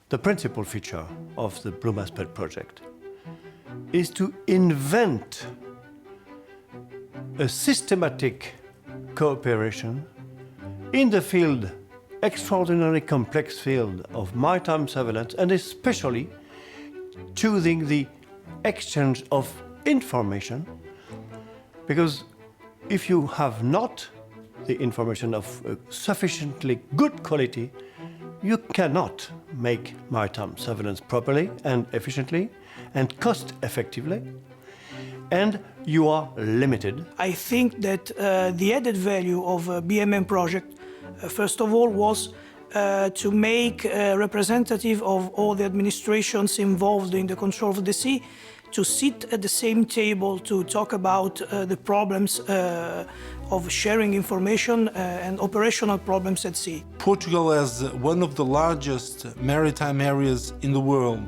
The principal feature of the Bluemassmed project is to invent a systematic cooperation in the field, extraordinarily complex field of maritime surveillance, and especially choosing the exchange of information, because if you have not the information of sufficiently good quality, you cannot make maritime surveillance properly and efficiently and cost effectively, and you are limited. I think that the added value of a BMM project, first of all, was to make a representative of all the administrations involved in the control of the sea to sit at the same table to talk about the problems of sharing information and operational problems at sea. Portugal has one of the largest maritime areas in the world.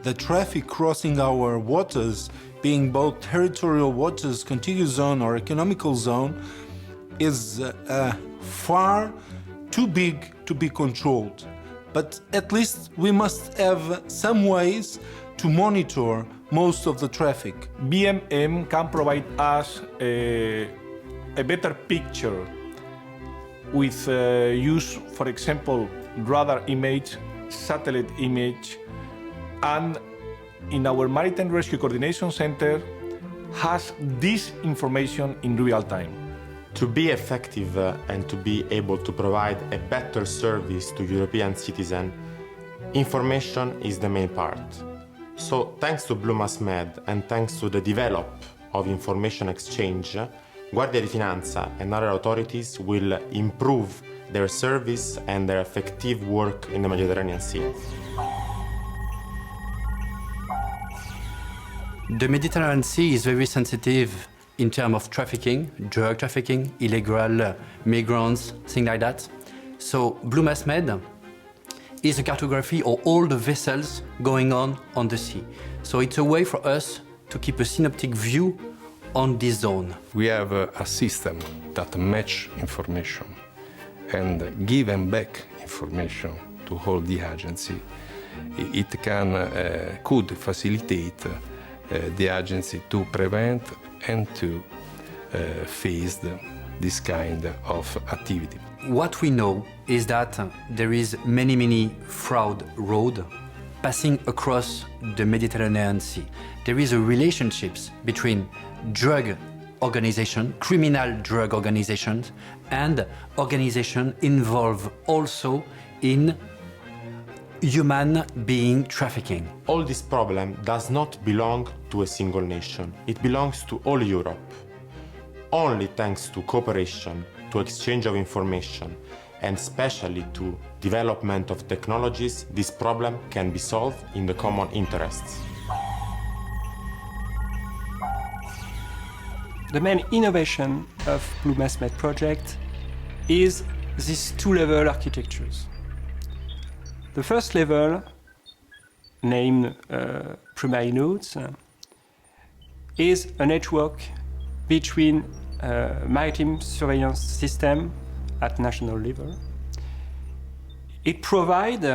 The traffic crossing our waters, being both territorial waters, contiguous zone or economical zone, is far too big to be controlled. But at least we must have some ways to monitor most of the traffic. BMM can provide us a better picture with use, for example, radar image, satellite image, and in our Maritime Rescue Coordination Center has this information in real time. To be effective and to be able to provide a better service to European citizens, information is the main part. So thanks to Bluemassmed and thanks to the development of information exchange, Guardia di Finanza and other authorities will improve their service and their effective work in the Mediterranean Sea. The Mediterranean Sea is very sensitive in terms of trafficking, drug trafficking, illegal migrants, things like that. So Bluemassmed is a cartography of all the vessels going on the sea. So it's a way for us to keep a synoptic view on this zone. We have a system that match information and give them back information to all the agency. It could facilitate the agency to prevent and to face this kind of activity. What we know is that there is many fraud roads passing across the Mediterranean Sea. There is a relationships between drug organization, criminal drug organizations, and organizations involved also in human being trafficking. All this problem does not belong to a single nation. It belongs to all Europe. Only thanks to cooperation, to exchange of information, and especially to development of technologies, this problem can be solved in the common interests. The main innovation of Bluemassmed project is these two-level architectures. The first level, named primary nodes, is a network between maritime surveillance system at national level. It provides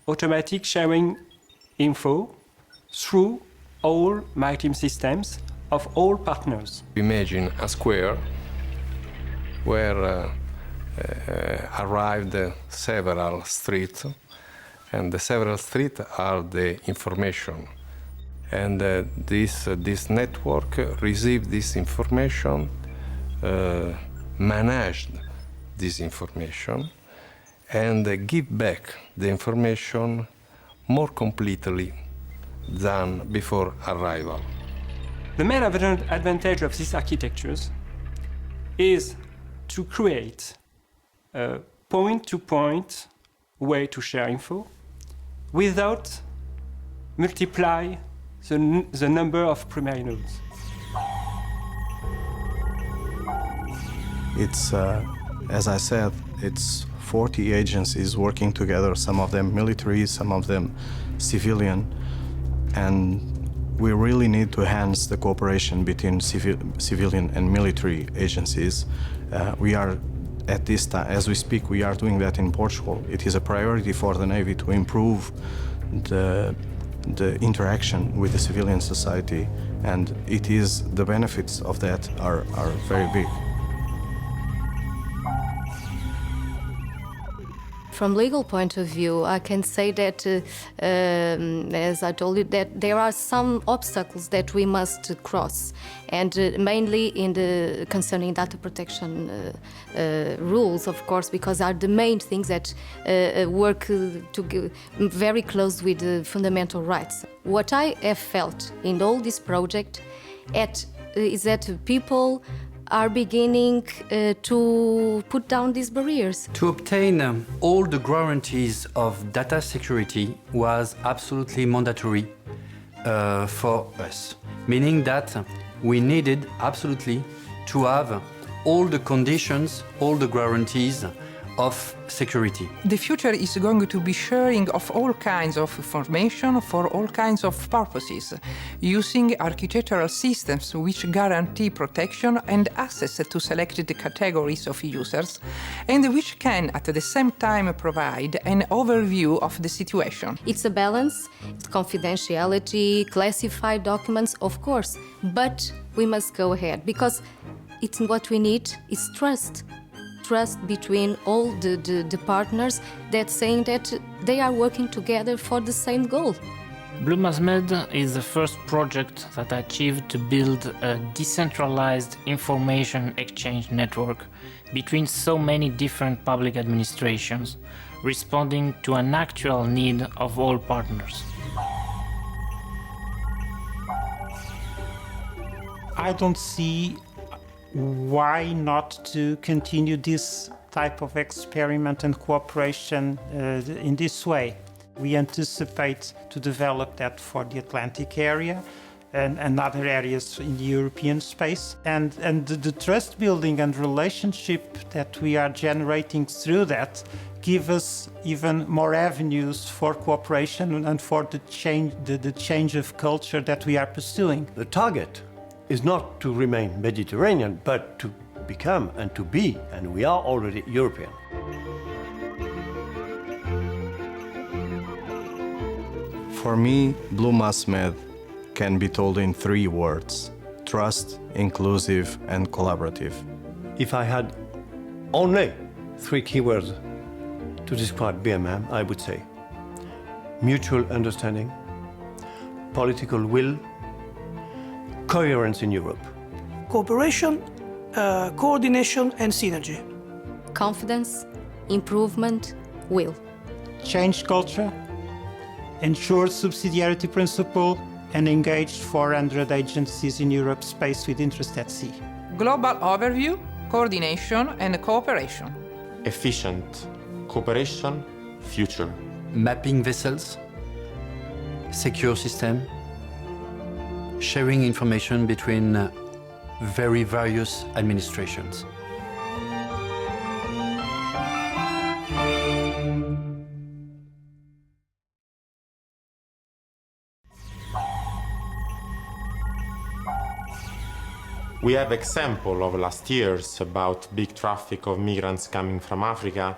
automatic sharing info through all maritime systems of all partners. Imagine a square where arrived several streets, and the several streets are the information. And this network received this information, managed this information, and give back the information more completely than before arrival. The main advantage of these architectures is to create a point-to-point way to share info without multiply the number of primary nodes. It's, as I said, it's 40 agencies working together, some of them military, some of them civilian, and we really need to enhance the cooperation between civilian and military agencies. We are, at this time, as we speak, we are doing that in Portugal. It is a priority for the Navy to improve the interaction with the civilian society, and the benefits of that are very big. From legal point of view, I can say that, as I told you, that there are some obstacles that we must cross, and mainly in the concerning data protection rules, of course, because are the main things that work very close with the fundamental rights. What I have felt in all this project is that people are beginning to put down these barriers. To obtain all the guarantees of data security was absolutely mandatory for us, meaning that we needed absolutely to have all the conditions, all the guarantees of security. The future is going to be sharing of all kinds of information for all kinds of purposes, using architectural systems which guarantee protection and access to selected categories of users, and which can at the same time provide an overview of the situation. It's a balance, it's confidentiality, classified documents, of course, but we must go ahead because it's what we need is trust. Trust between all the partners that's saying that they are working together for the same goal. Bluemassmed is the first project that achieved to build a decentralized information exchange network between so many different public administrations, responding to an actual need of all partners. I don't see why not to continue this type of experiment and cooperation in this way. We anticipate to develop that for the Atlantic area and other areas in the European space. And the trust building and relationship that we are generating through that give us even more avenues for cooperation and for the change of culture that we are pursuing. The target is not to remain Mediterranean, but to become and to be, and we are already European. For me, Bluemassmed can be told in 3 words: trust, inclusive, and collaborative. If I had only 3 keywords to describe BMM, I would say mutual understanding, political will, coherence in Europe. Cooperation, coordination and synergy. Confidence, improvement, will. Change culture, ensure subsidiarity principle, and engage 400 agencies in Europe's space with interest at sea. Global overview, coordination and cooperation. Efficient cooperation, future. Mapping vessels, secure system, sharing information between very various administrations. We have example of last years about big traffic of migrants coming from Africa,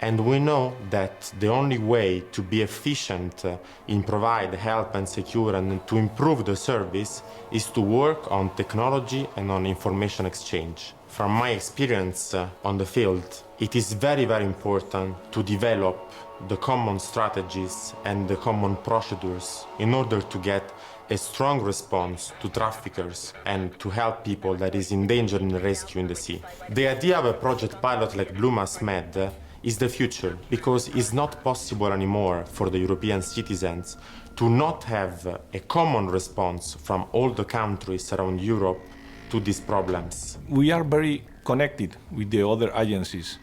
and we know that the only way to be efficient in provide help and secure and to improve the service is to work on technology and on information exchange. From my experience on the field, it is very, very important to develop the common strategies and the common procedures in order to get a strong response to traffickers and to help people that is in danger in rescue in the sea. The idea of a project pilot like Bluemassmed is the future, because it's not possible anymore for the European citizens to not have a common response from all the countries around Europe to these problems. We are very connected with the other agencies,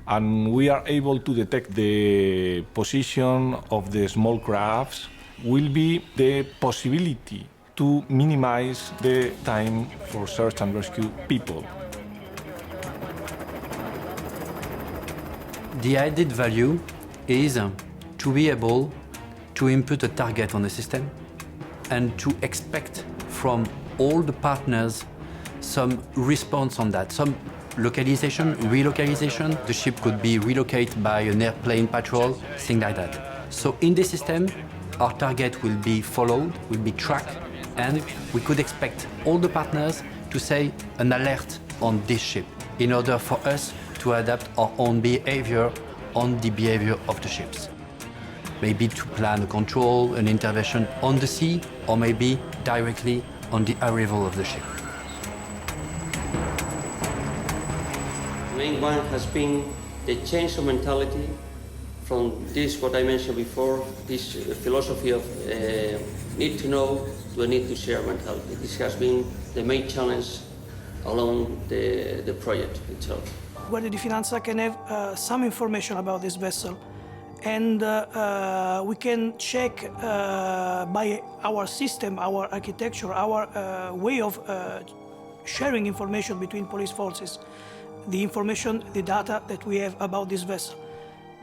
and we are able to detect the position of the small crafts, will be the possibility to minimize the time for search and rescue people. The added value is to be able to input a target on the system and to expect from all the partners some response on that, some localization, relocalization. The ship could be relocated by an airplane patrol, things like that. So in the system, our target will be followed, will be tracked, and we could expect all the partners to say an alert on this ship in order for us to adapt our own behavior on the behavior of the ships. Maybe to plan a control, an intervention on the sea, or maybe directly on the arrival of the ship. The main one has been the change of mentality from this, what I mentioned before, this philosophy of need to know to a need to share mentality. This has been the main challenge along the project itself. Guardia di Finanza can have some information about this vessel, and we can check by our system, our architecture, our way of sharing information between police forces, the information, the data that we have about this vessel.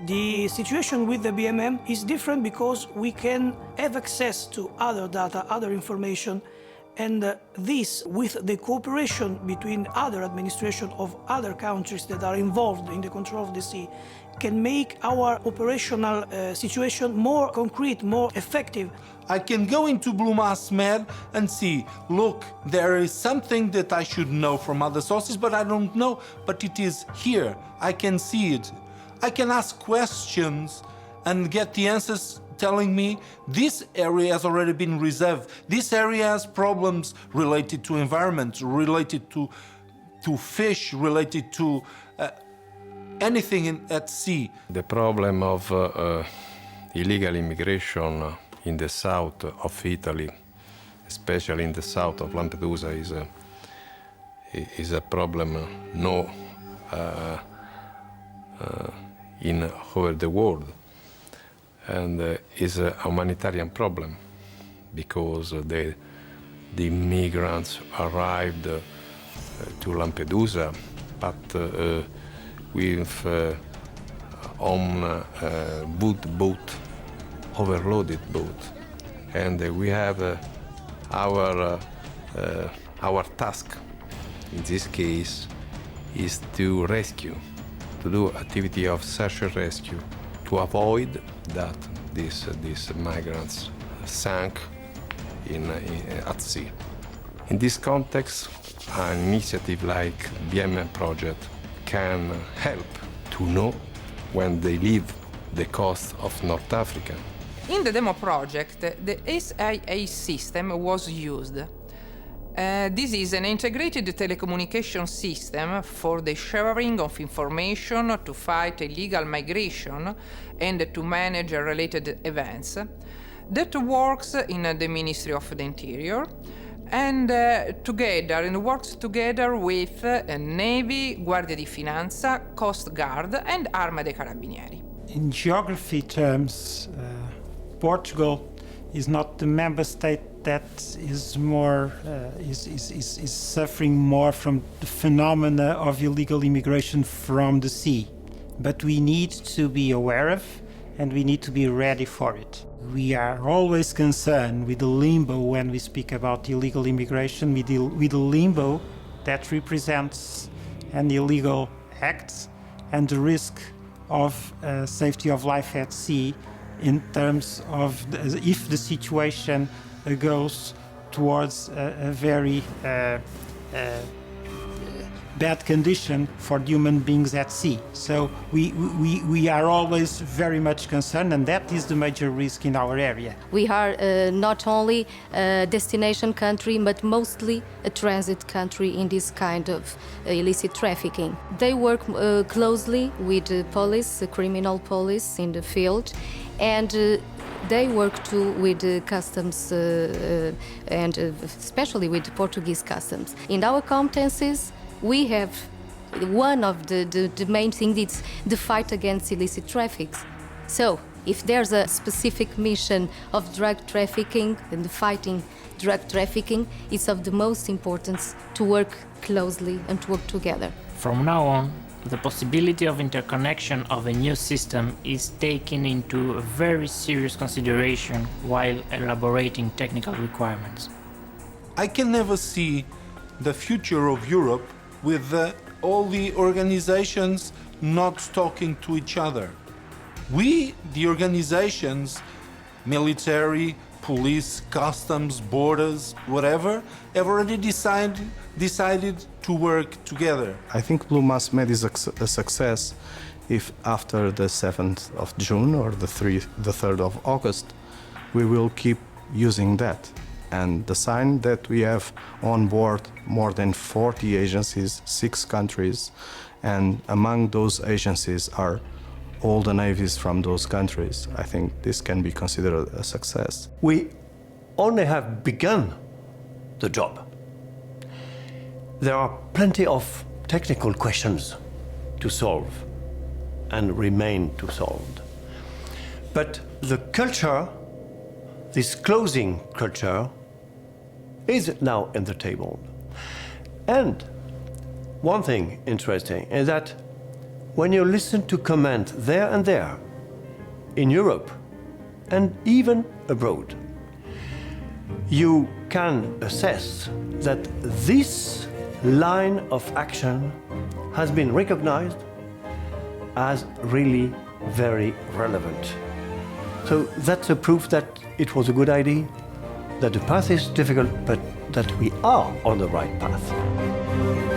The situation with the BMM is different because we can have access to other data, other information, and this, with the cooperation between other administrations of other countries that are involved in the control of the sea, can make our operational situation more concrete, more effective. I can go into Bluemassmed and see, look, there is something that I should know from other sources, but I don't know, but it is here. I can see it. I can ask questions and get the answers telling me this area has already been reserved. This area has problems related to environment, related to fish, related to anything at sea. The problem of illegal immigration in the south of Italy, especially in the south of Lampedusa, is a problem in over the world, and is a humanitarian problem because the migrants arrived to Lampedusa, but with on boat, overloaded boat, and we have our task in this case is to rescue, to do activity of search and rescue, to avoid that these migrants sank at sea. In this context, an initiative like BMM project can help to know when they leave the coast of North Africa. In the demo project, the SIA system was used. This is an integrated telecommunication system for the sharing of information to fight illegal migration and to manage related events that works in the Ministry of the Interior and works together with Navy, Guardia di Finanza, Coast Guard and Arma dei Carabinieri. In geography terms, Portugal is not the member state that is more is suffering more from the phenomena of illegal immigration from the sea. But we need to be aware of, and we need to be ready for it. We are always concerned with the limbo when we speak about illegal immigration, with the limbo that represents an illegal act and the risk of safety of life at sea in terms of if the situation goes towards a very bad condition for human beings at sea. So we are always very much concerned, and that is the major risk in our area. We are not only a destination country, but mostly a transit country in this kind of illicit trafficking. They work closely with the police, the criminal police in the field, and they work too with the customs and especially with Portuguese customs. In our competencies, we have one of the main things is the fight against illicit traffic. So, if there's a specific mission of drug trafficking and fighting drug trafficking, it's of the most importance to work closely and to work together. From now on, the possibility of interconnection of a new system is taken into a very serious consideration while elaborating technical requirements. I can never see the future of Europe with all the organizations not talking to each other. We, the organizations, military, police, customs, borders, whatever, have already decided to work together. I think Bluemassmed is a success if after the 7th of June or the 3rd of August, we will keep using that. And the sign that we have on board more than 40 agencies, 6 countries, and among those agencies are all the navies from those countries. I think this can be considered a success. We only have begun the job. There are plenty of technical questions to solve and remain to solve. But the culture, this closing culture, is now in the table. And one thing interesting is that when you listen to comment there and there, in Europe and even abroad, you can assess that this line of action has been recognized as really very relevant. So that's a proof that it was a good idea, that the path is difficult, but that we are on the right path.